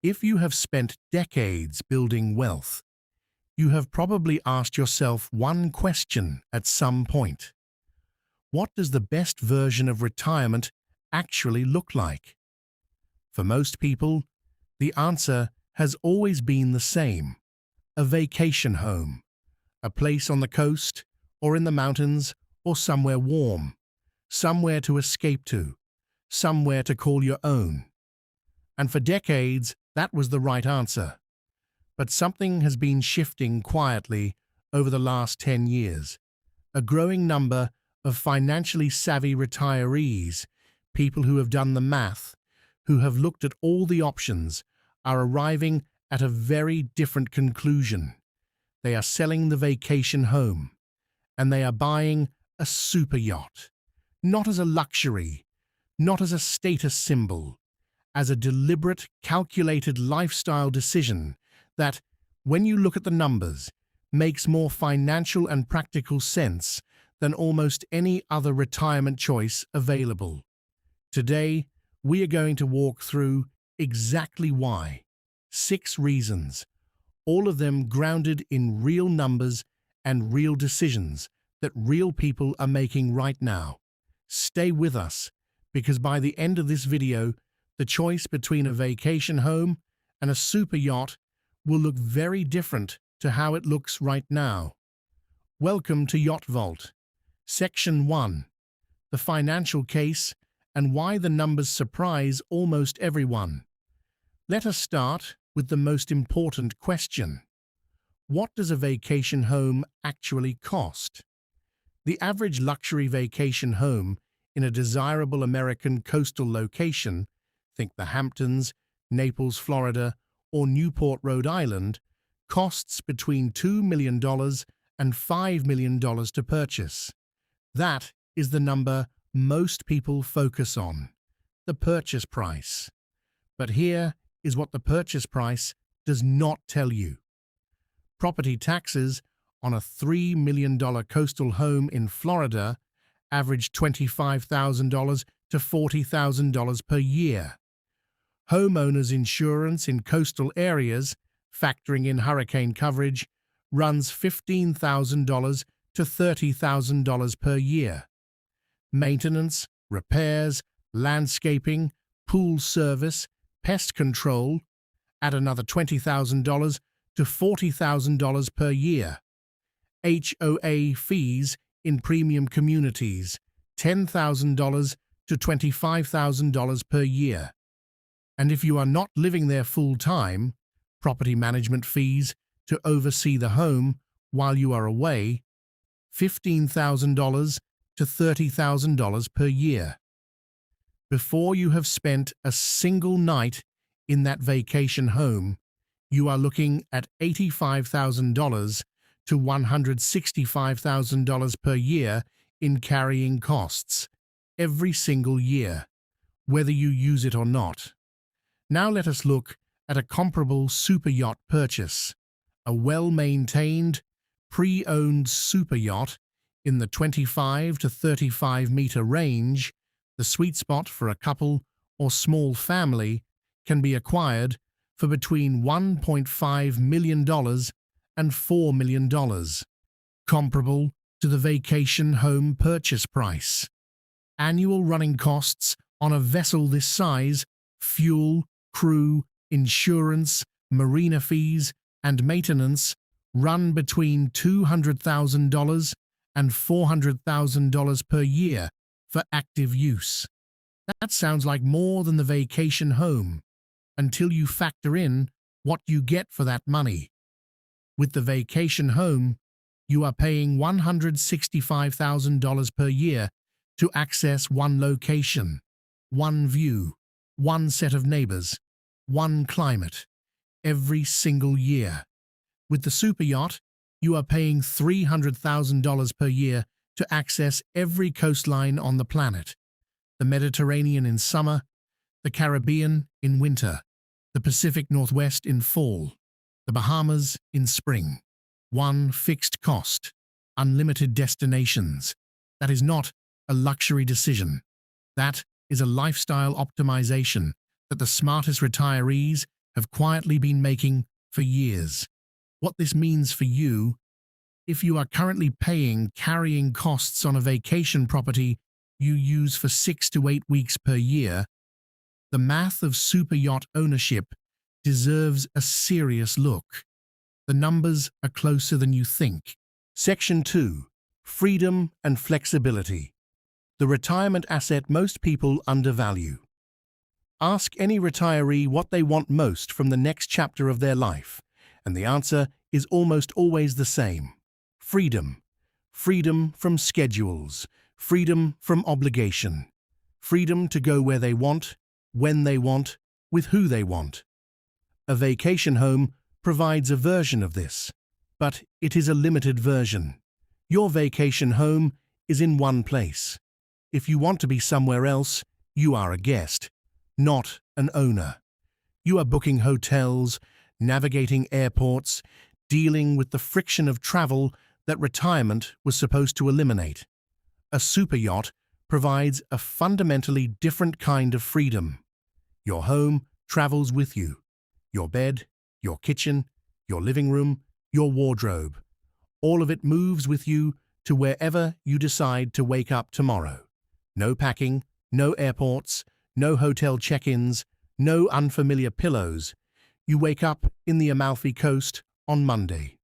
If you have spent decades building wealth, you have probably asked yourself one question at some point. What does the best version of retirement actually look like? For most people, the answer has always been the same: a vacation home, a place on the coast or in the mountains or somewhere warm, somewhere to escape to, somewhere to call your own. And for decades, that was the right answer. But something has been shifting quietly over the last 10 years. A growing number of financially savvy retirees, people who have done the math, who have looked at all the options, are arriving at a very different conclusion. They are selling the vacation home, and they are buying a super yacht, not as a luxury, not as a status symbol, as a deliberate, calculated lifestyle decision that, when you look at the numbers, makes more financial and practical sense than almost any other retirement choice available. Today, we are going to walk through exactly why. 6 reasons, all of them grounded in real numbers and real decisions that real people are making right now. Stay with us, because by the end of this video, the choice between a vacation home and a super yacht will look very different to how it looks right now. Welcome to Yacht Vault. Section 1. The financial case and why the numbers surprise almost everyone. Let us start with the most important question. What does a vacation home actually cost? The average luxury vacation home in a desirable American coastal location, think the Hamptons, Naples, Florida, or Newport, Rhode Island, costs between $2 million and $5 million to purchase. That is the number most people focus on, the purchase price. But here is what the purchase price does not tell you. Property taxes on a $3 million coastal home in Florida average $25,000 to $40,000 per year. Homeowners insurance in coastal areas, factoring in hurricane coverage, runs $15,000 to $30,000 per year. Maintenance, repairs, landscaping, pool service, pest control add another $20,000 to $40,000 per year. HOA fees in premium communities, $10,000 to $25,000 per year. And if you are not living there full-time, property management fees to oversee the home while you are away, $15,000 to $30,000 per year. Before you have spent a single night in that vacation home, you are looking at $85,000 to $165,000 per year in carrying costs, every single year, whether you use it or not. Now let us look at a comparable super yacht purchase, a well-maintained, pre-owned super yacht in the 25 to 35 meter range. The sweet spot for a couple or small family can be acquired for between $1.5 million and $4 million, comparable to the vacation home purchase price. Annual running costs on a vessel this size, fuel, crew, insurance, marina fees, and maintenance run between $200,000 and $400,000 per year for active use. That sounds like more than the vacation home, until you factor in what you get for that money. With the vacation home, you are paying $165,000 per year to access one location, one view, one set of neighbors, one climate, every single year. With the super yacht, you are paying $300,000 per year to access every coastline on the planet: the Mediterranean in summer, the Caribbean in winter, the Pacific Northwest in fall, the Bahamas in spring. One fixed cost, unlimited destinations. That is not a luxury decision. That is a lifestyle optimization that the smartest retirees have quietly been making for years. What this means for you: if you are currently paying carrying costs on a vacation property you use for 6 to 8 weeks per year, the math of super yacht ownership deserves a serious look. The numbers are closer than you think. Section 2. Freedom and flexibility. The retirement asset most people undervalue. Ask any retiree what they want most from the next chapter of their life, and the answer is almost always the same. Freedom. Freedom from schedules. Freedom from obligation. Freedom to go where they want, when they want, with who they want. A vacation home provides a version of this, but it is a limited version. Your vacation home is in one place. If you want to be somewhere else, you are a guest, not an owner. You are booking hotels, navigating airports, dealing with the friction of travel that retirement was supposed to eliminate. A super yacht provides a fundamentally different kind of freedom. Your home travels with you. Your bed, your kitchen, your living room, your wardrobe. All of it moves with you to wherever you decide to wake up tomorrow. No packing, no airports, no hotel check-ins, no unfamiliar pillows. You wake up in the Amalfi Coast on Monday.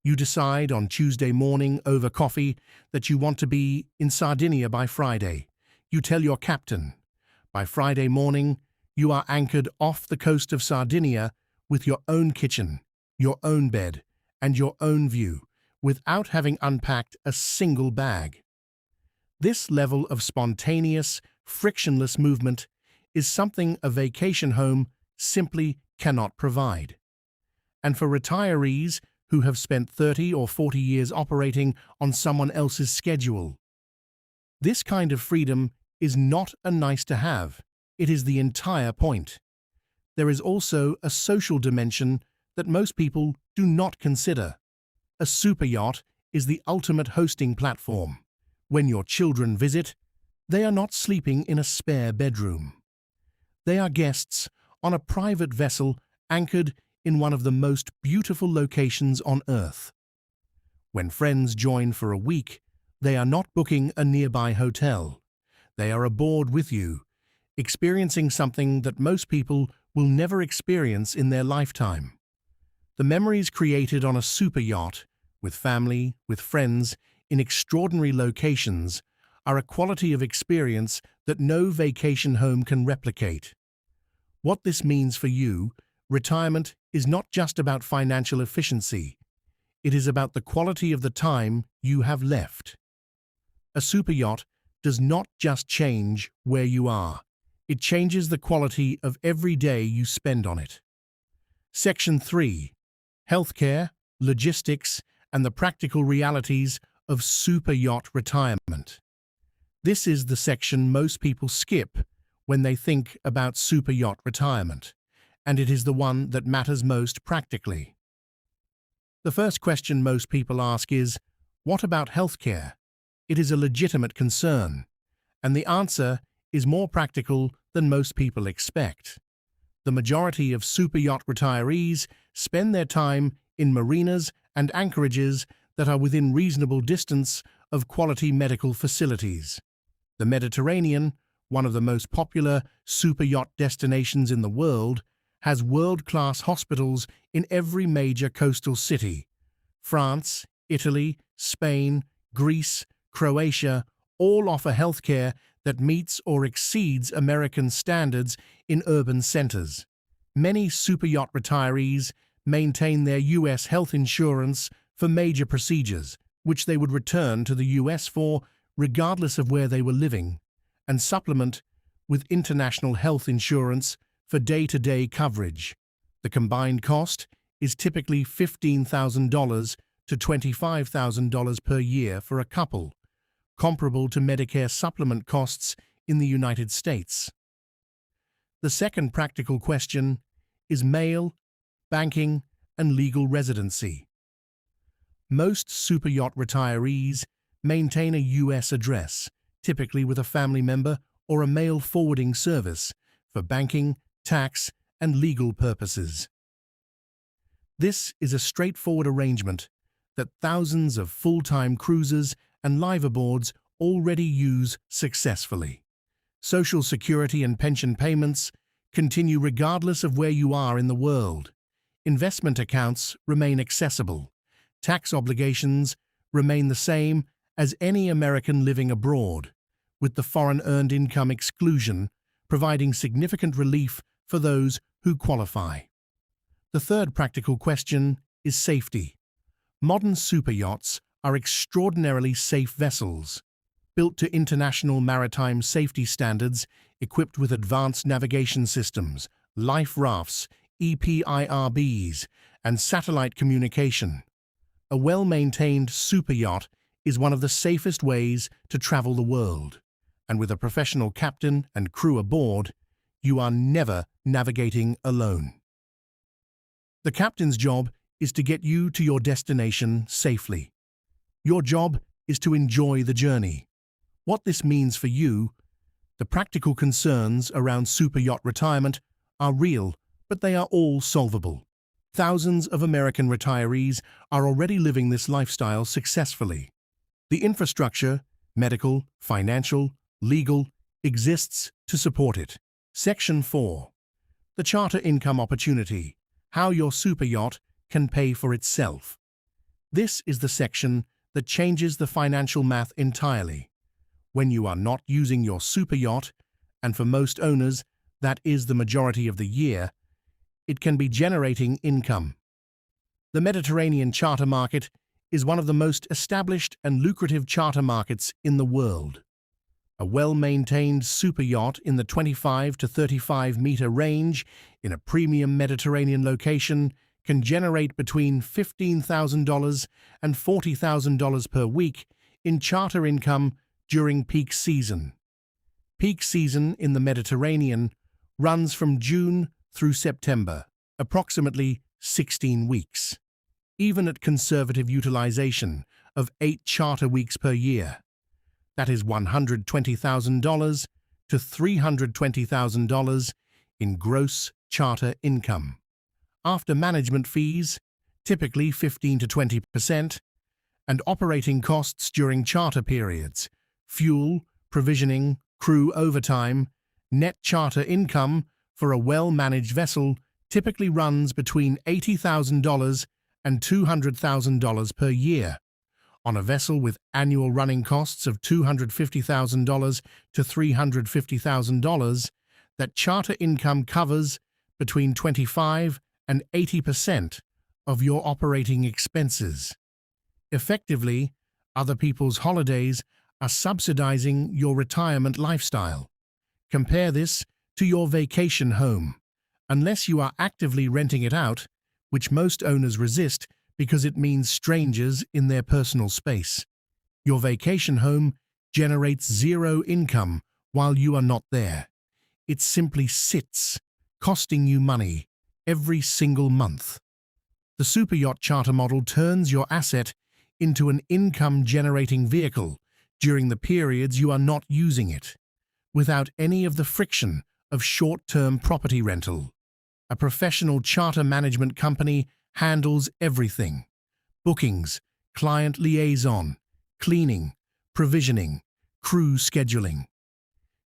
You decide on Tuesday morning over coffee that you want to be in Sardinia by Friday. You tell your captain. By Friday morning, you are anchored off the coast of Sardinia with your own kitchen, your own bed, and your own view, without having unpacked a single bag. This level of spontaneous, frictionless movement is something a vacation home simply cannot provide. And for retirees who have spent 30 or 40 years operating on someone else's schedule, this kind of freedom is not a nice to have. It is the entire point. There is also a social dimension that most people do not consider. A super yacht is the ultimate hosting platform. When your children visit, they are not sleeping in a spare bedroom. They are guests on a private vessel anchored in one of the most beautiful locations on Earth. When friends join for a week, they are not booking a nearby hotel. They are aboard with you, experiencing something that most people will never experience in their lifetime. The memories created on a super yacht, with family, with friends, in extraordinary locations, are a quality of experience that no vacation home can replicate. What this means for you: retirement is not just about financial efficiency. It is about the quality of the time you have left. A super yacht does not just change where you are. It changes the quality of every day you spend on it. Section 3. Healthcare, logistics, and the practical realities of super yacht retirement. This is the section most people skip when they think about super yacht retirement, and it is the one that matters most practically. The first question most people ask is, what about healthcare? It is a legitimate concern, and the answer is more practical than most people expect. The majority of super yacht retirees spend their time in marinas and anchorages that are within reasonable distance of quality medical facilities. The Mediterranean, one of the most popular super yacht destinations in the world, has world-class hospitals in every major coastal city. France, Italy, Spain, Greece, Croatia all offer healthcare that meets or exceeds American standards in urban centers. Many super yacht retirees maintain their U.S. health insurance for major procedures, which they would return to the U.S. for regardless of where they were living, and supplement with international health insurance for day-to-day coverage. The combined cost is typically $15,000 to $25,000 per year for a couple, comparable to Medicare supplement costs in the United States. The second practical question is mail, banking, and legal residency. Most super yacht retirees maintain a U.S. address, typically with a family member or a mail forwarding service, for banking, tax, and legal purposes. This is a straightforward arrangement that thousands of full-time cruisers and liveaboards already use successfully. Social security and pension payments continue regardless of where you are in the world. Investment accounts remain accessible. Tax obligations remain the same as any American living abroad, with the foreign earned income exclusion providing significant relief for those who qualify. The third practical question is safety. Modern superyachts are extraordinarily safe vessels, built to international maritime safety standards, equipped with advanced navigation systems, life rafts, EPIRBs, and satellite communication. A well-maintained superyacht is one of the safest ways to travel the world, and with a professional captain and crew aboard, you are never navigating alone. The captain's job is to get you to your destination safely. Your job is to enjoy the journey. What this means for you, the practical concerns around superyacht retirement are real, but they are all solvable. Thousands of American retirees are already living this lifestyle successfully. The infrastructure, medical, financial, legal, exists to support it. Section 4. The charter income opportunity. How your superyacht can pay for itself. This is the section that changes the financial math entirely. When you are not using your superyacht, and for most owners, that is the majority of the year, it can be generating income. The Mediterranean charter market is one of the most established and lucrative charter markets in the world. A well-maintained superyacht in the 25 to 35-meter range in a premium Mediterranean location can generate between $15,000 and $40,000 per week in charter income during peak season. Peak season in the Mediterranean runs from June through September, approximately 16 weeks, even at conservative utilization of 8 charter weeks per year. That is $120,000 to $320,000 in gross charter income. After management fees, typically 15 to 20%, and operating costs during charter periods, fuel, provisioning, crew overtime, net charter income for a well-managed vessel typically runs between $80,000 and $200,000 per year. On a vessel with annual running costs of $250,000 to $350,000, that charter income covers between 25 and 80% of your operating expenses. Effectively, other people's holidays are subsidizing your retirement lifestyle. Compare this to your vacation home. Unless you are actively renting it out, which most owners resist because it means strangers in their personal space, your vacation home generates zero income while you are not there. It simply sits, costing you money every single month. The superyacht charter model turns your asset into an income-generating vehicle during the periods you are not using it, without any of the friction of short-term property rental. A professional charter management company handles everything: bookings, client liaison, cleaning, provisioning, crew scheduling.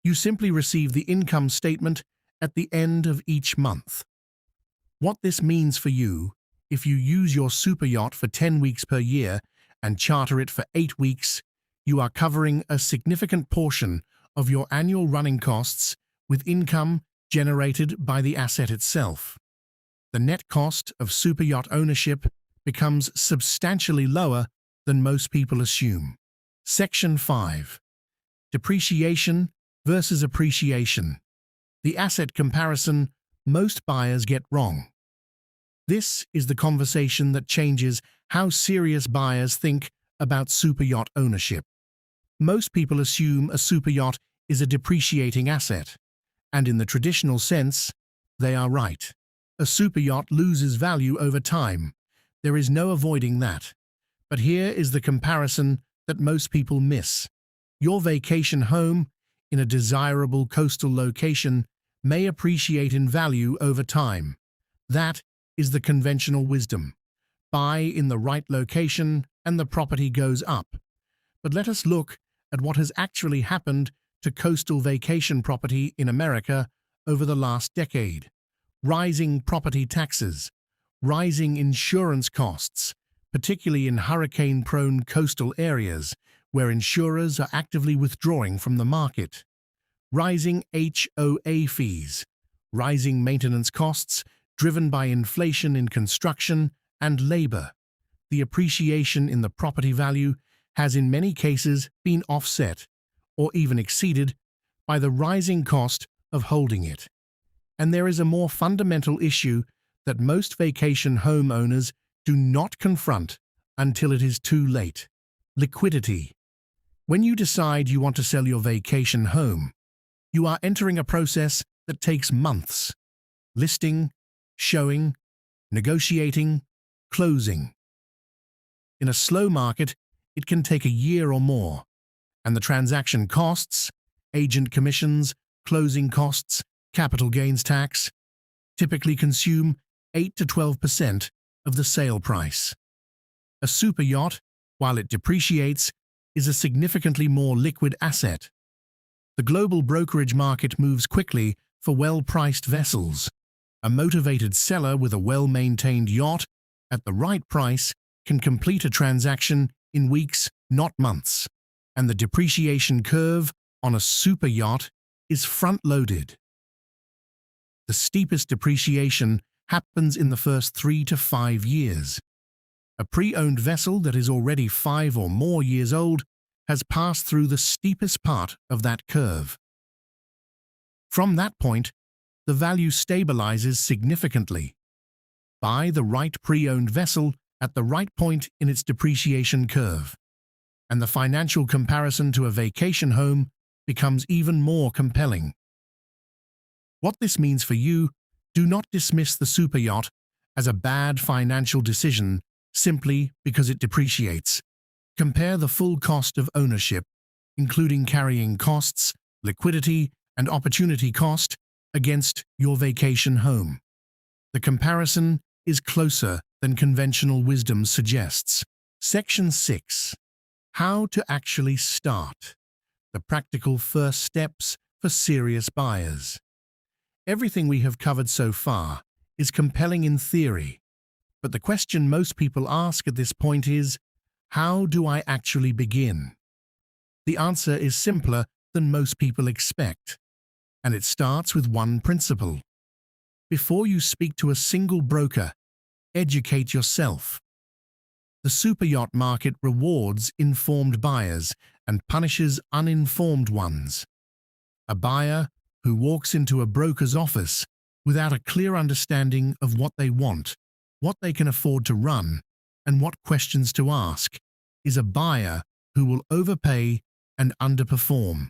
You simply receive the income statement at the end of each month. What this means for you, if you use your superyacht for 10 weeks per year and charter it for 8 weeks, you are covering a significant portion of your annual running costs with income generated by the asset itself. The net cost of superyacht ownership becomes substantially lower than most people assume. Section 5. Depreciation versus appreciation. The asset comparison most buyers get wrong. This is the conversation that changes how serious buyers think about superyacht ownership. Most people assume a superyacht is a depreciating asset, and in the traditional sense, they are right. A superyacht loses value over time. There is no avoiding that. But here is the comparison that most people miss. Your vacation home in a desirable coastal location may appreciate in value over time. That is the conventional wisdom. Buy in the right location and the property goes up. But let us look at what has actually happened to coastal vacation property in America over the last decade. Rising property taxes, rising insurance costs, particularly in hurricane-prone coastal areas where insurers are actively withdrawing from the market. Rising HOA fees, rising maintenance costs driven by inflation in construction and labor. The appreciation in the property value has in many cases been offset or even exceeded by the rising cost of holding it. And there is a more fundamental issue that most vacation homeowners do not confront until it is too late: liquidity. When you decide you want to sell your vacation home, you are entering a process that takes months: listing, showing, negotiating, closing. In a slow market, it can take a year or more, and the transaction costs, agent commissions, closing costs, capital gains tax, typically consume 8 to 12% of the sale price. A super yacht, while it depreciates, is a significantly more liquid asset. The global brokerage market moves quickly for well-priced vessels. A motivated seller with a well-maintained yacht at the right price can complete a transaction in weeks, not months, and the depreciation curve on a super yacht is front-loaded. The steepest depreciation happens in the first 3 to 5 years. A pre-owned vessel that is already 5 or more years old has passed through the steepest part of that curve. From that point, the value stabilizes significantly. Buy the right pre-owned vessel at the right point in its depreciation curve, and the financial comparison to a vacation home becomes even more compelling. What this means for you: do not dismiss the super yacht as a bad financial decision simply because it depreciates. Compare the full cost of ownership, including carrying costs, liquidity, and opportunity cost, against your vacation home. The comparison is closer than conventional wisdom suggests. Section 6. How to actually start. The practical first steps for serious buyers. Everything we have covered so far is compelling in theory, but the question most people ask at this point is, how do I actually begin? The answer is simpler than most people expect, and it starts with one principle. Before you speak to a single broker, educate yourself. The superyacht market rewards informed buyers and punishes uninformed ones. A buyer who walks into a broker's office without a clear understanding of what they want, what they can afford to run, and what questions to ask is a buyer who will overpay and underperform.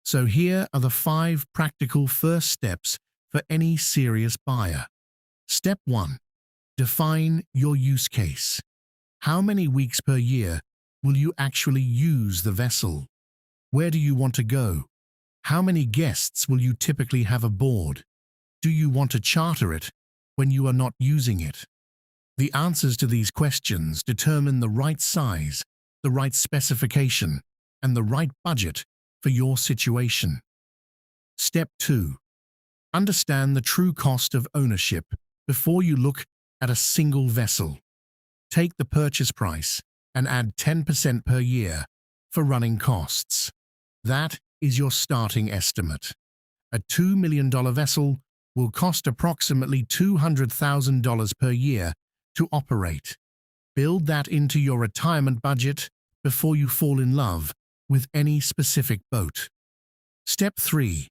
So here are the 5 practical first steps for any serious buyer. Step 1. Define your use case. How many weeks per year will you actually use the vessel? Where do you want to go? How many guests will you typically have aboard? Do you want to charter it when you are not using it? The answers to these questions determine the right size, the right specification, and the right budget for your situation. Step 2. Understand the true cost of ownership before you look at a single vessel. Take the purchase price and add 10% per year for running costs. That is your starting estimate. A $2 million vessel will cost approximately $200,000 per year to operate. Build that into your retirement budget before you fall in love with any specific boat. Step 3.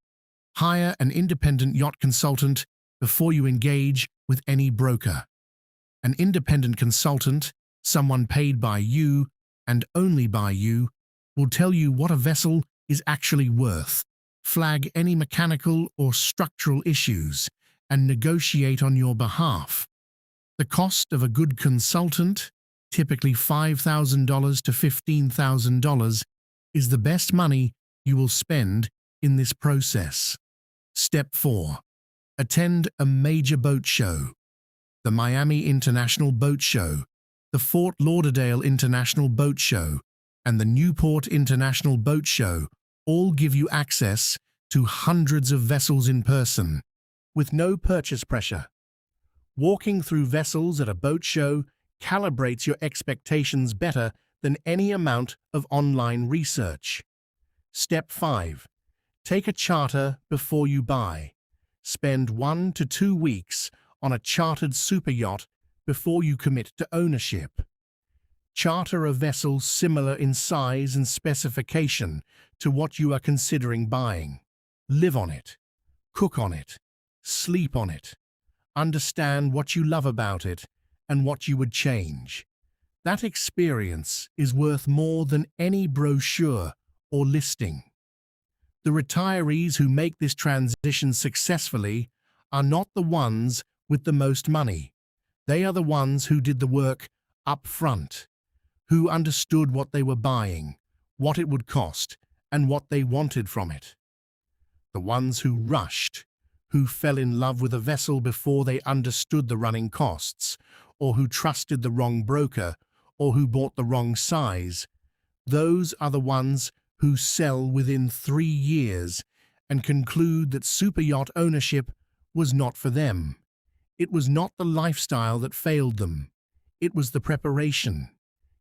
Hire an independent yacht consultant before you engage with any broker. An independent consultant, someone paid by you and only by you, will tell you what a vessel is actually worth, flag any mechanical or structural issues, and negotiate on your behalf. The cost of a good consultant, typically $5,000 to $15,000, is the best money you will spend in this process. Step 4. Attend a major boat show. The Miami International Boat Show, the Fort Lauderdale International Boat Show, and the Newport International Boat Show all give you access to hundreds of vessels in person, with no purchase pressure. Walking through vessels at a boat show calibrates your expectations better than any amount of online research. Step 5. Take a charter before you buy. Spend 1 to 2 weeks on a chartered super yacht before you commit to ownership. Charter a vessel similar in size and specification to what you are considering buying. Live on it, cook on it, sleep on it. Understand what you love about it and what you would change. That experience is worth more than any brochure or listing. The retirees who make this transition successfully are not the ones with the most money. They are the ones who did the work up front, who understood what they were buying, what it would cost, and what they wanted from it. The ones who rushed, who fell in love with a vessel before they understood the running costs, or who trusted the wrong broker, or who bought the wrong size, those are the ones who sell within 3 years and conclude that superyacht ownership was not for them. It was not the lifestyle that failed them. It was the preparation.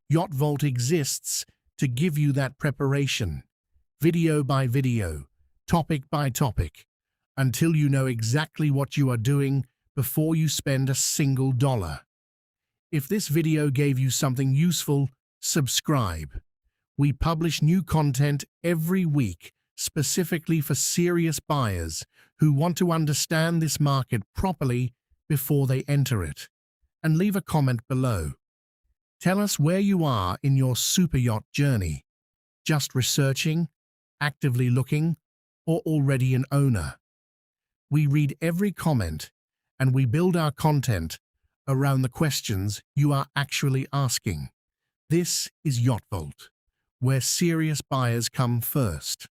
Yacht Vault exists to give you that preparation, video by video, topic by topic, until you know exactly what you are doing before you spend a single dollar. If this video gave you something useful, subscribe. We publish new content every week specifically for serious buyers who want to understand this market properly before they enter it. And leave a comment below. Tell us where you are in your superyacht journey. Just researching, actively looking, or already an owner. We read every comment and we build our content around the questions you are actually asking. This is Yacht Vault, where serious buyers come first.